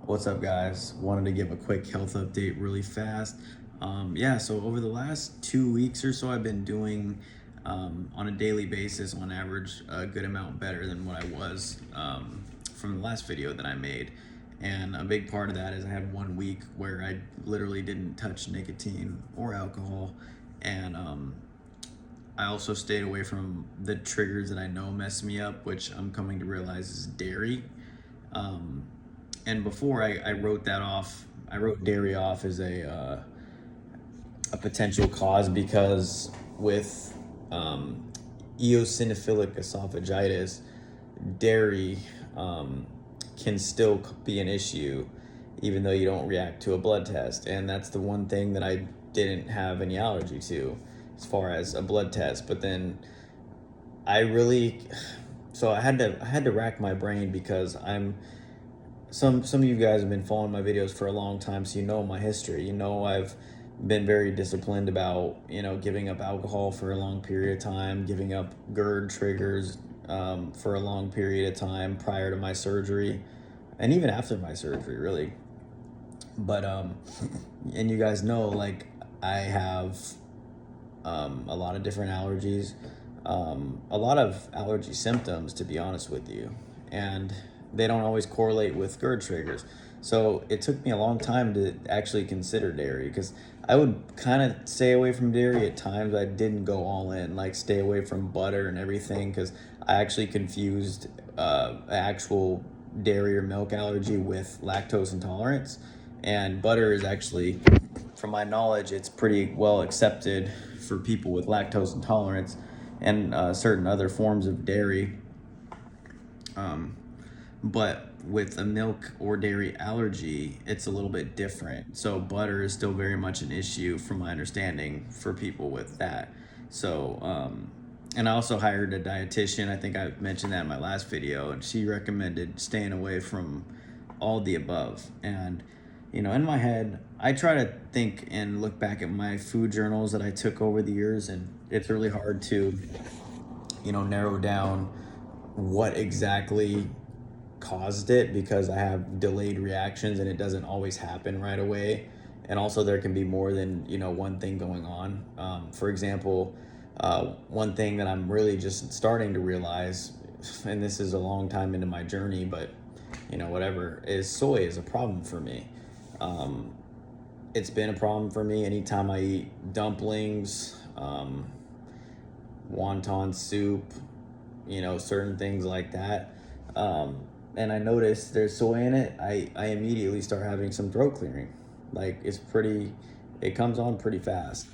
What's up, guys? Wanted to give a quick health update really fast. So over the last 2 weeks or so, I've been doing on a daily basis, on average, a good amount better than what I was from the last video that I made. And a big part of that is I had 1 week where I literally didn't touch nicotine or alcohol. And I also stayed away from the triggers that I know mess me up, which I'm coming to realize is dairy. And before I wrote that off, I wrote dairy off as a potential cause because with eosinophilic esophagitis, dairy can still be an issue even though you don't react to a blood test. And that's the one thing that I didn't have any allergy to as far as a blood test. But then I really, so I had to rack my brain because some of you guys have been following my videos for a long time, so you know my history. You know I've been very disciplined about, giving up alcohol for a long period of time, giving up GERD triggers for a long period of time prior to my surgery, and even after my surgery, really. But and you guys know, like, I have a lot of different allergies, a lot of allergy symptoms, to be honest with you, and they don't always correlate with GERD triggers. So it took me a long time to actually consider dairy, because I would kind of stay away from dairy at times. I didn't go all in, like stay away from butter and everything, because I actually confused actual dairy or milk allergy with lactose intolerance. And butter is actually, from my knowledge, it's pretty well accepted for people with lactose intolerance and certain other forms of dairy. But with a milk or dairy allergy, it's a little bit different. So butter is still very much an issue, from my understanding, for people with that. So, and I also hired a dietitian. I think I mentioned that in my last video, and she recommended staying away from all the above. And, in my head, I try to think and look back at my food journals that I took over the years, and it's really hard to, narrow down what exactly caused it, because I have delayed reactions and it doesn't always happen right away. And also there can be more than, one thing going on. For example, one thing that I'm really just starting to realize, and this is a long time into my journey, but whatever, is soy is a problem for me. It's been a problem for me anytime I eat dumplings, wonton soup, certain things like that. And I noticed there's soy in it, I immediately start having some throat clearing. Like, it comes on pretty fast.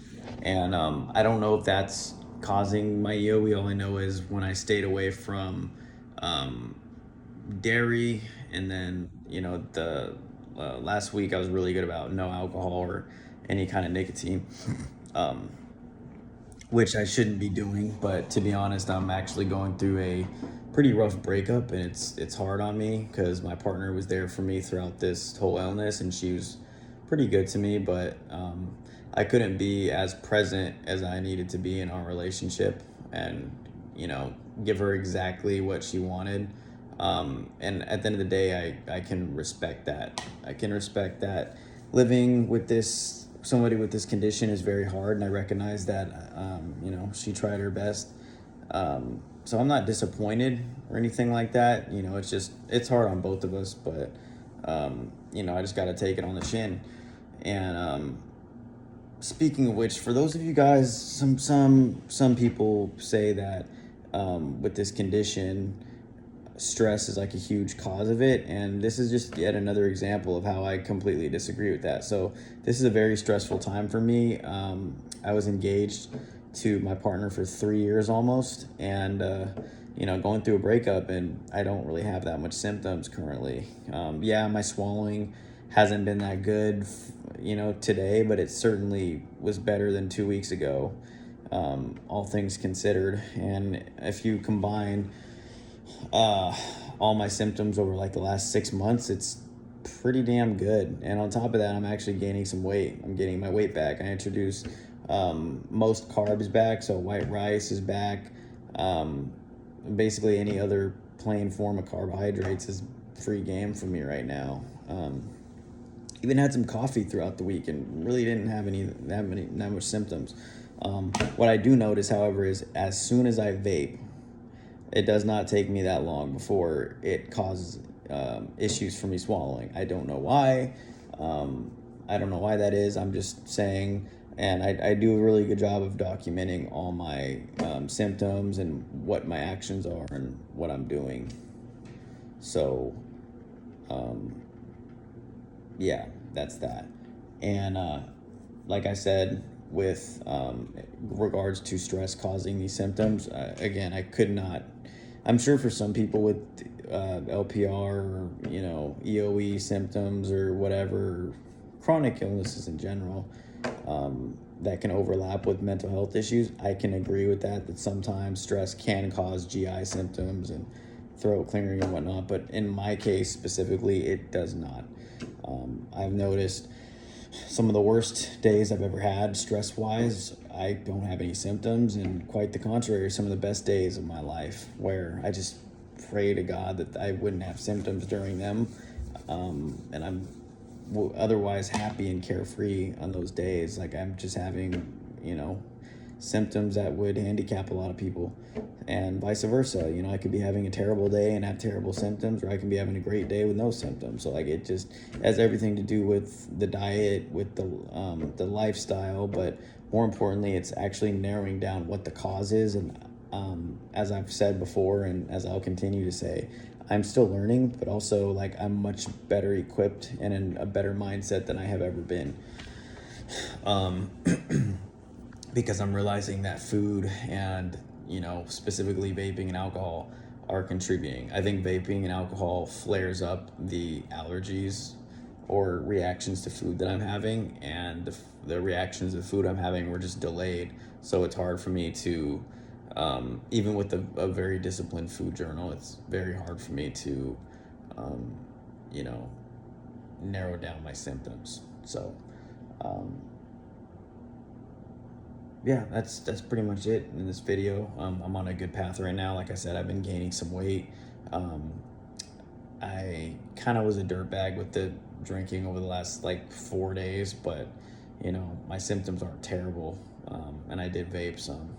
And I don't know if that's causing my EOE. All I know is when I stayed away from dairy, and then, the last week I was really good about no alcohol or any kind of nicotine, which I shouldn't be doing. But to be honest, I'm actually going through a pretty rough breakup, and it's hard on me because my partner was there for me throughout this whole illness, and she was pretty good to me, but I couldn't be as present as I needed to be in our relationship, and give her exactly what she wanted. And at the end of the day, I can respect that. I can respect that living with somebody with this condition is very hard, and I recognize that. She tried her best. So I'm not disappointed or anything like that. It's hard on both of us, but I just got to take it on the chin. And speaking of which, for those of you guys, some people say that with this condition, stress is like a huge cause of it, and this is just yet another example of how I completely disagree with that. So this is a very stressful time for me. I was engaged to my partner for 3 years almost, and going through a breakup, and I don't really have that much symptoms currently. My swallowing hasn't been that good today, but it certainly was better than 2 weeks ago, all things considered. And if you combine all my symptoms over like the last 6 months, it's pretty damn good. And on top of that, I'm actually gaining some weight. I'm getting my weight back. I introduced most carbs back, so white rice is back. Basically any other plain form of carbohydrates is free game for me right now. Even had some coffee throughout the week and really didn't have that much symptoms. What I do notice, however, is as soon as I vape, it does not take me that long before it causes issues for me swallowing. I don't know why. I don't know why that is. I'm just saying, and I do a really good job of documenting all my symptoms and what my actions are and what I'm doing. So, yeah, that's that. And like I said, with regards to stress causing these symptoms, again, I could not. I'm sure for some people with LPR or EOE symptoms or whatever, chronic illnesses in general, that can overlap with mental health issues. I can agree with that sometimes stress can cause GI symptoms and throat clearing and whatnot, but in my case specifically, it does not. I've noticed some of the worst days I've ever had stress-wise, I don't have any symptoms, and quite the contrary, some of the best days of my life where I just pray to God that I wouldn't have symptoms during them, and I'm otherwise happy and carefree on those days. Like I'm just having, symptoms that would handicap a lot of people, and vice versa. I could be having a terrible day and have terrible symptoms, or I can be having a great day with no symptoms. So like it just has everything to do with the diet, with the lifestyle, but more importantly, it's actually narrowing down what the cause is. And as I've said before, and as I'll continue to say, I'm still learning, but also like I'm much better equipped and in a better mindset than I have ever been. Because I'm realizing that food and, specifically vaping and alcohol are contributing. I think vaping and alcohol flares up the allergies or reactions to food that I'm having, and the reactions to food I'm having were just delayed. So it's hard for me to, even with a very disciplined food journal, it's very hard for me to, narrow down my symptoms. So, yeah, that's pretty much it in this video. I'm on a good path right now. Like I said, I've been gaining some weight. I kind of was a dirtbag with the drinking over the last 4 days, but my symptoms aren't terrible. And I did vape some.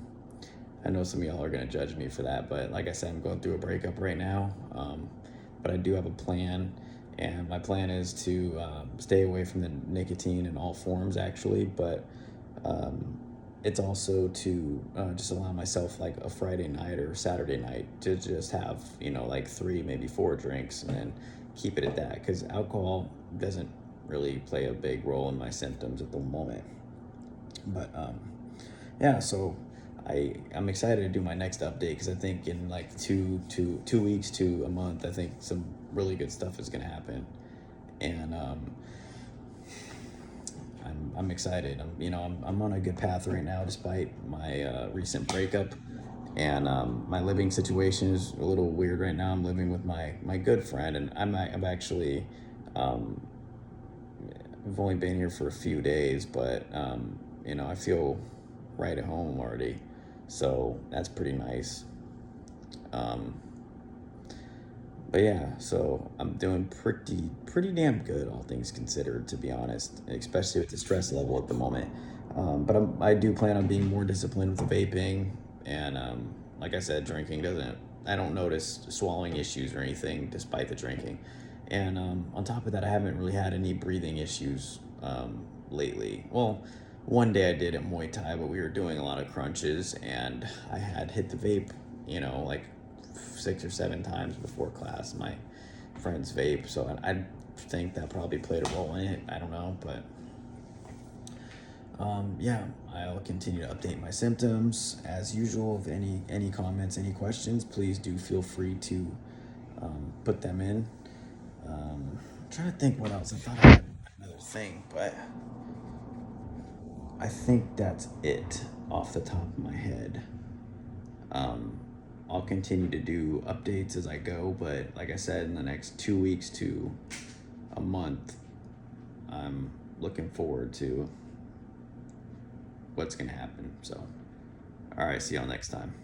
I know some of y'all are gonna judge me for that, but like I said, I'm going through a breakup right now. But I do have a plan, and my plan is to stay away from the nicotine in all forms, actually. But it's also to just allow myself a Friday night or Saturday night to just have 3, maybe 4 drinks, and then keep it at that, because alcohol doesn't really play a big role in my symptoms at the moment. But yeah, so I'm excited to do my next update, because I think in 2 weeks to a month, I think some really good stuff is gonna happen, and I'm excited. I'm on a good path right now, despite my recent breakup, and my living situation is a little weird right now. I'm living with my good friend, and I've actually I've only been here for a few days, but I feel right at home already, so that's pretty nice. But yeah, so I'm doing pretty damn good, all things considered, to be honest, especially with the stress level at the moment. But I do plan on being more disciplined with the vaping, and like I said, drinking I don't notice swallowing issues or anything despite the drinking. And on top of that, I haven't really had any breathing issues lately. Well, one day I did at Muay Thai, but we were doing a lot of crunches, and I had hit the vape, 6 or 7 times before class, my friend's vape. So I think that probably played a role in it. I don't know, but yeah, I'll continue to update my symptoms as usual. If any comments, any questions, please do feel free to put them in. I'm trying to think what else. I thought I had another thing, but I think that's it off the top of my head. I'll continue to do updates as I go, but like I said, in the next 2 weeks to a month, I'm looking forward to what's gonna happen. So, all right, see y'all next time.